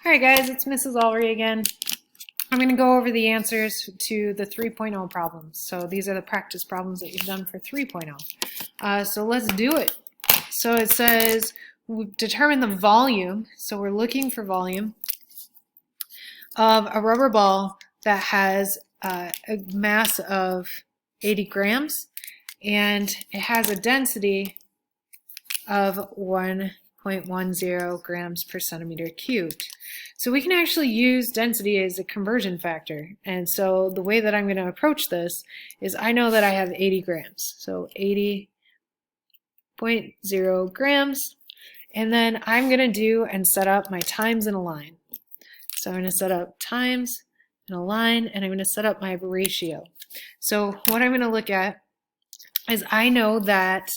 Alright guys, it's Mrs. Ullrey again. I'm going to go over the answers to the 3.0 problems. So these are the practice problems that you've done for 3.0. So let's do it. So it says determine the volume. So we're looking for volume of a rubber ball that has a mass of 80 grams and it has a density of 1.10 grams per centimeter cubed. So we can actually use density as a conversion factor. And so the way that I'm going to approach this is I know that I have 80 grams. So 80.0 grams. And then I'm going to do and set up my times in a line. So I'm going to set up times in a line and I'm going to set up my ratio. So what I'm going to look at is I know that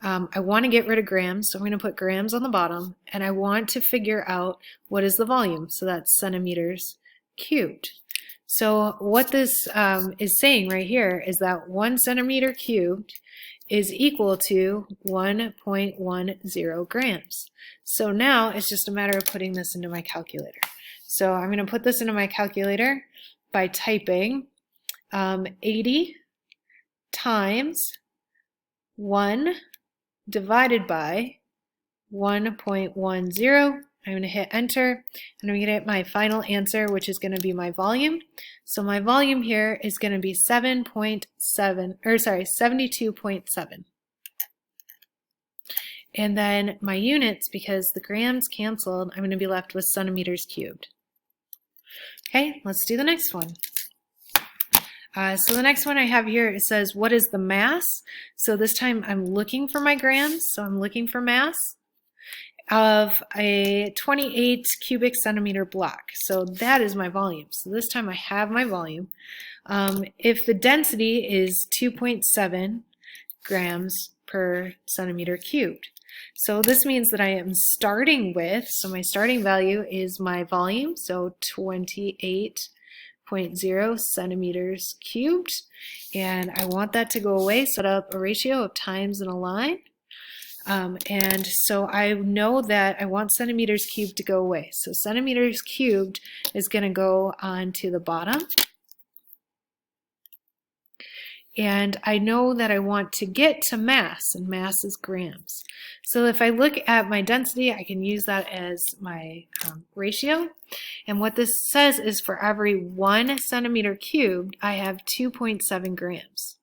I want to get rid of grams, so I'm going to put grams on the bottom, and I want to figure out what is the volume, so that's centimeters cubed. So what this is saying right here is that 1 centimeter cubed is equal to 1.10 grams. So now it's just a matter of putting this into my calculator. So I'm going to put this into my calculator by typing 80 times 1 divided by 1.10. I'm going to hit enter and I'm going to get my final answer, which is going to be my volume. So my volume here is going to be 72.7. And then my units, because the grams canceled, I'm going to be left with centimeters cubed. Okay, let's do the next one. So the next one I have here, it says, what is the mass? So this time I'm looking for my grams, so I'm looking for mass of a 28 cubic centimeter block. So that is my volume. So this time I have my volume. If the density is 2.7 grams per centimeter cubed. So this means that I am starting with, so my starting value is my volume, so 28.0 centimeters cubed, and I want that to go away. Set up a ratio of times in a line, and so I know that I want centimeters cubed to go away. So centimeters cubed is going to go on to the bottom, and I know that I want to get to mass, and mass is grams. So if I look at my density, I can use that as my ratio. And what this says is for every 1 centimeter cubed, I have 2.7 grams.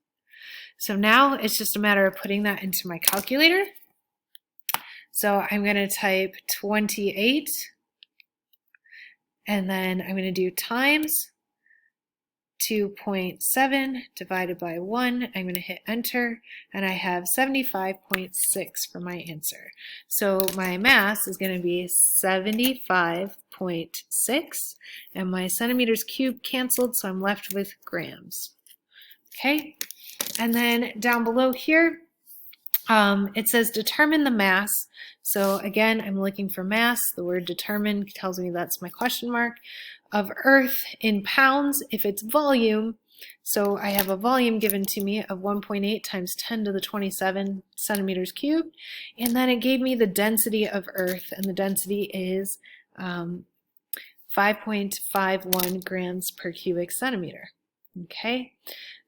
So now it's just a matter of putting that into my calculator. So I'm going to type 28, and then I'm going to do times 2.7 divided by 1. I'm going to hit enter and I have 75.6 for my answer. So my mass is going to be 75.6 and my centimeters cubed canceled, so I'm left with grams. Okay, and then down below here it says determine the mass. So again, I'm looking for mass. The word determine tells me that's my question mark. Of Earth in pounds if it's volume. So I have a volume given to me of 1.8 times 10 to the 27 centimeters cubed, and then it gave me the density of Earth, and the density is 5.51 grams per cubic centimeter. Okay,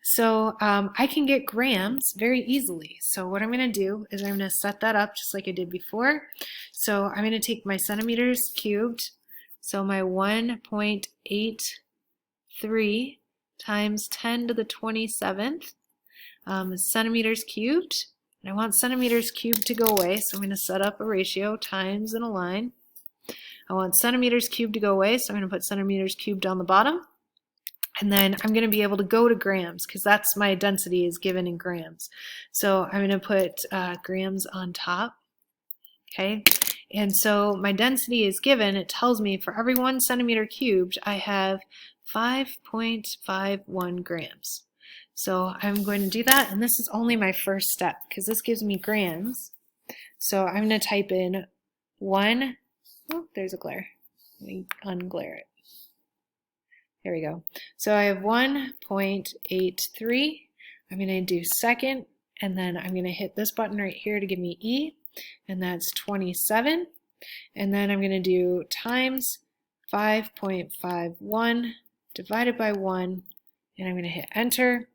so I can get grams very easily. So what I'm going to do is I'm going to set that up just like I did before. So I'm going to take my centimeters cubed. So my 1.83 times 10 to the 27th centimeters cubed. And I want centimeters cubed to go away, so I'm going to set up a ratio, times in a line. I want centimeters cubed to go away, so I'm going to put centimeters cubed on the bottom. And then I'm going to be able to go to grams, because that's my density is given in grams. So I'm going to put grams on top. Okay. And so my density is given, it tells me for every 1 centimeter cubed, I have 5.51 grams. So I'm going to do that, and this is only my first step, because this gives me grams. So I'm going to type in 1, oh, there's a glare. Let me unglare it. There we go. So I have 1.83. I'm going to do second, and then I'm going to hit this button right here to give me E. And that's 27, and then I'm going to do times 5.51 divided by 1, and I'm going to hit enter,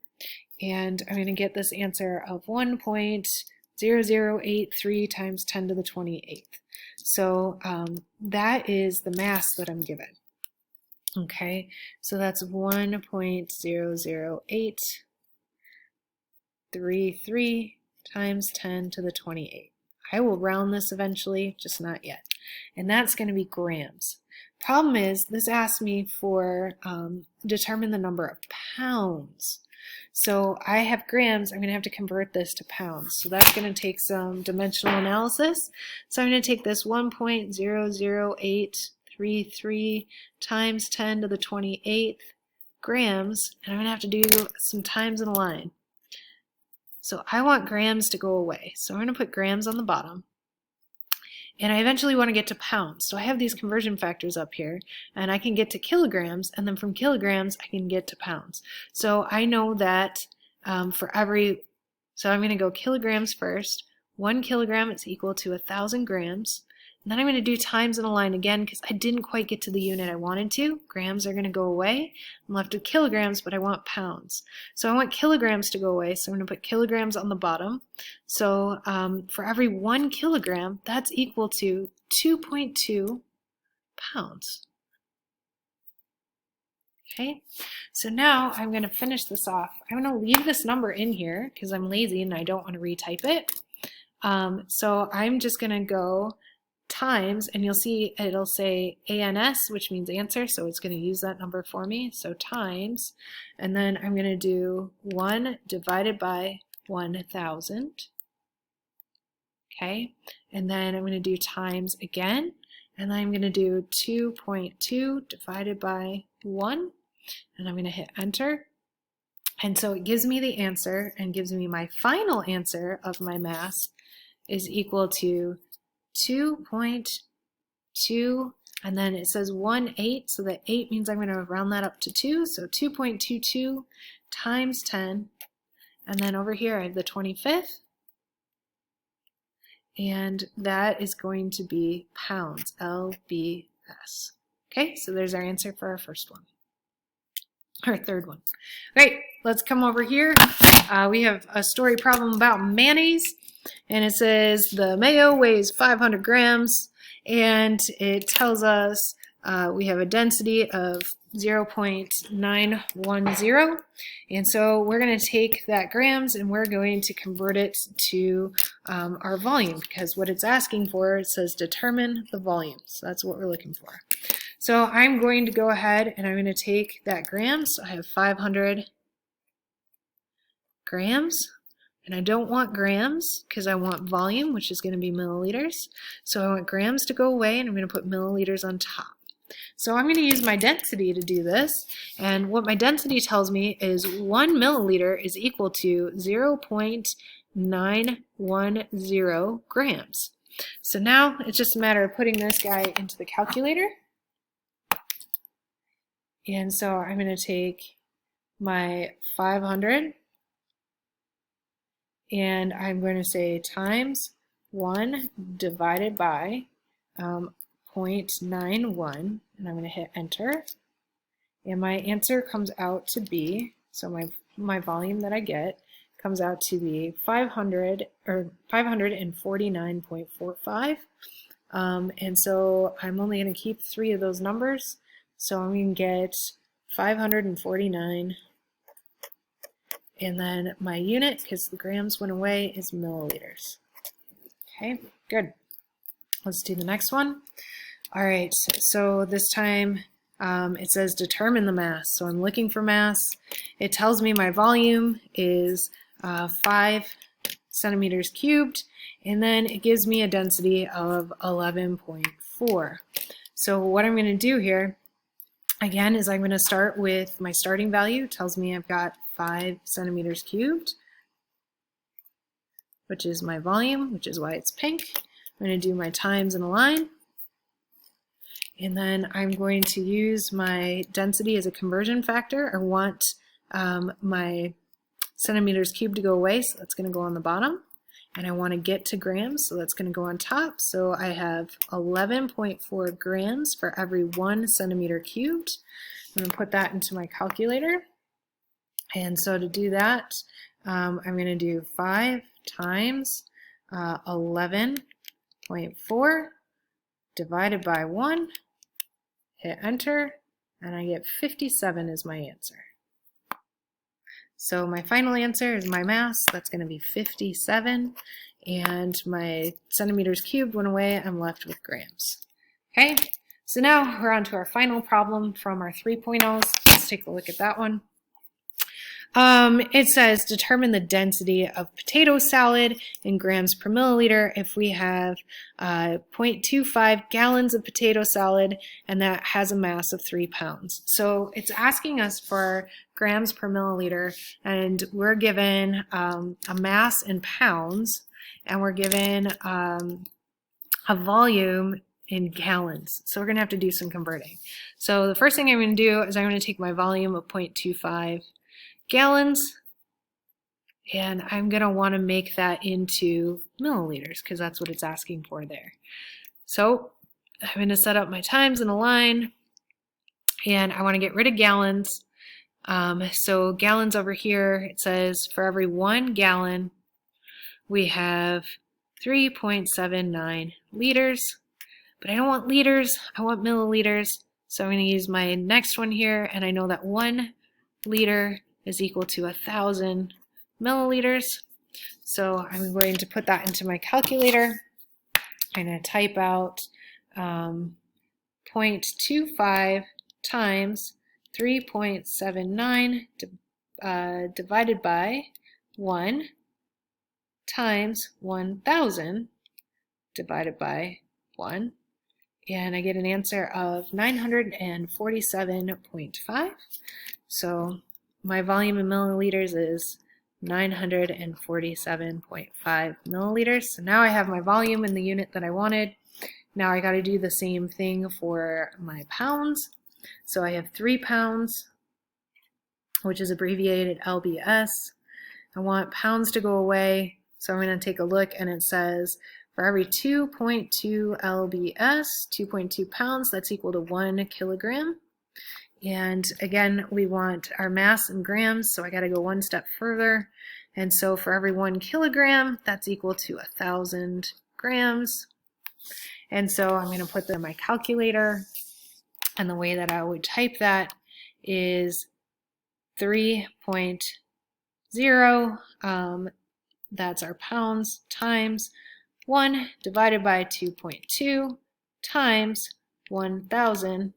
and I'm going to get this answer of 1.0083 times 10 to the 28th. So that is the mass that I'm given. Okay, so that's 1.00833 times 10 to the 28th. I will round this eventually, just not yet. And that's going to be grams. Problem is, this asks me for determine the number of pounds. So I have grams, I'm going to have to convert this to pounds. So that's going to take some dimensional analysis. So I'm going to take this 1.00833 times 10 to the 28th grams, and I'm going to have to do some times in a line. So I want grams to go away. So I'm going to put grams on the bottom. And I eventually want to get to pounds. So I have these conversion factors up here, and I can get to kilograms, and then from kilograms I can get to pounds. So I know that so I'm going to go kilograms first. 1 kilogram is equal to 1,000 grams. And then I'm going to do times in a line again because I didn't quite get to the unit I wanted to. Grams are going to go away. I'm left with kilograms, but I want pounds. So I want kilograms to go away, so I'm going to put kilograms on the bottom. So for every 1 kilogram, that's equal to 2.2 pounds. Okay, so now I'm going to finish this off. I'm going to leave this number in here because I'm lazy and I don't want to retype it. So I'm just going to go times, and you'll see it'll say ANS, which means answer, so it's going to use that number for me. So times, and then I'm going to do 1 divided by 1,000. Okay, and then I'm going to do times again, and then I'm going to do 2.2 divided by 1, and I'm going to hit enter. And so it gives me the answer and gives me my final answer of my mass is equal to 2.2, and then it says 1/8, so that 8 means I'm going to round that up to 2, so 2.22 times 10, and then over here I have the 25th, and that is going to be pounds, LBS. Okay, so there's our answer for our first one, or third one. Great, let's come over here. We have a story problem about mayonnaise. And it says the mayo weighs 500 grams, and it tells us we have a density of 0.910. And so we're going to take that grams and we're going to convert it to our volume, because what it's asking for, it says determine the volume. So that's what we're looking for. So I'm going to go ahead and I'm going to take that grams. So I have 500 grams. And I don't want grams because I want volume, which is going to be milliliters. So I want grams to go away, and I'm going to put milliliters on top. So I'm going to use my density to do this. And what my density tells me is 1 milliliter is equal to 0.910 grams. So now it's just a matter of putting this guy into the calculator. And so I'm going to take my 500. And I'm going to say times 1 divided by 0.91, and I'm going to hit enter. And my answer comes out to be, so my volume that I get comes out to be 549.45. And so I'm only going to keep 3 of those numbers. So I'm going to get 549. And then my unit, because the grams went away, is milliliters. Okay, good. Let's do the next one. All right, so this time it says determine the mass. So I'm looking for mass. It tells me my volume is 5 centimeters cubed, and then it gives me a density of 11.4. So what I'm going to do here, again, is I'm going to start with my starting value. It tells me I've got 5 centimeters cubed, which is my volume, which is why it's pink. I'm going to do my times in a line, and then I'm going to use my density as a conversion factor. I want my centimeters cubed to go away, so that's going to go on the bottom. and I want to get to grams, so that's going to go on top. So I have 11.4 grams for every 1 centimeter cubed. I'm going to put that into my calculator. And so to do that, I'm going to do 5 times 11.4 divided by 1, hit enter, and I get 57 is my answer. So my final answer is my mass, that's going to be 57, and my centimeters cubed went away, I'm left with grams. Okay, so now we're on to our final problem from our 3.0s. Let's take a look at that one. It says determine the density of potato salad in grams per milliliter if we have 0.25 gallons of potato salad and that has a mass of 3 pounds. So it's asking us for grams per milliliter, and we're given a mass in pounds, and we're given a volume in gallons. So we're going to have to do some converting. So the first thing I'm going to do is I'm going to take my volume of 0.25 gallons, and I'm going to want to make that into milliliters because that's what it's asking for there. So I'm going to set up my times in a line, and I want to get rid of gallons. So gallons over here, it says for every 1 gallon we have 3.79 liters, but I don't want liters, I want milliliters. So I'm going to use my next one here, and I know that 1 liter is equal to 1,000 milliliters. So I'm going to put that into my calculator. I'm going to type out 0.25 times 3.79 divided by 1 times 1,000 divided by 1. And I get an answer of 947.5. So my volume in milliliters is 947.5 milliliters. So now I have my volume in the unit that I wanted. Now I got to do the same thing for my pounds. So I have 3 pounds, which is abbreviated LBS. I want pounds to go away. So I'm going to take a look, and it says for every 2.2 LBS, 2.2 pounds, that's equal to 1 kilogram. And again, we want our mass in grams, so I got to go one step further. And so for every 1 kilogram, that's equal to 1,000 grams. And so I'm going to put that in my calculator. And the way that I would type that is 3.0, that's our pounds, times 1 divided by 2.2 times 1,000.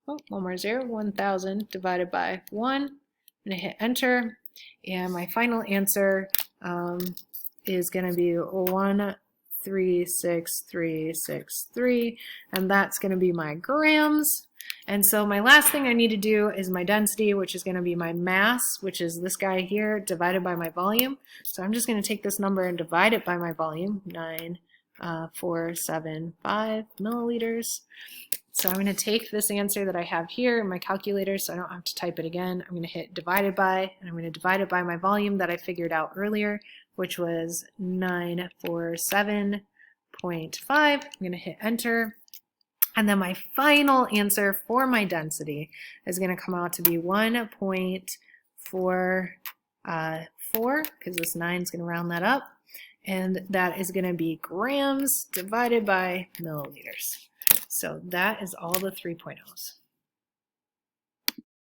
Oh, one more 0, 1,000 divided by 1. I'm going to hit enter, and my final answer is going to be 1,36363, and that's going to be my grams. And so my last thing I need to do is my density, which is going to be my mass, which is this guy here, divided by my volume. So I'm just going to take this number and divide it by my volume, 9,475 milliliters. So I'm going to take this answer that I have here in my calculator so I don't have to type it again. I'm going to hit divided by, and I'm going to divide it by my volume that I figured out earlier, which was 947.5. I'm going to hit enter. And then my final answer for my density is going to come out to be 1.44, because this 9 is going to round that up. And that is going to be grams divided by milliliters. So that is all the 3.0s.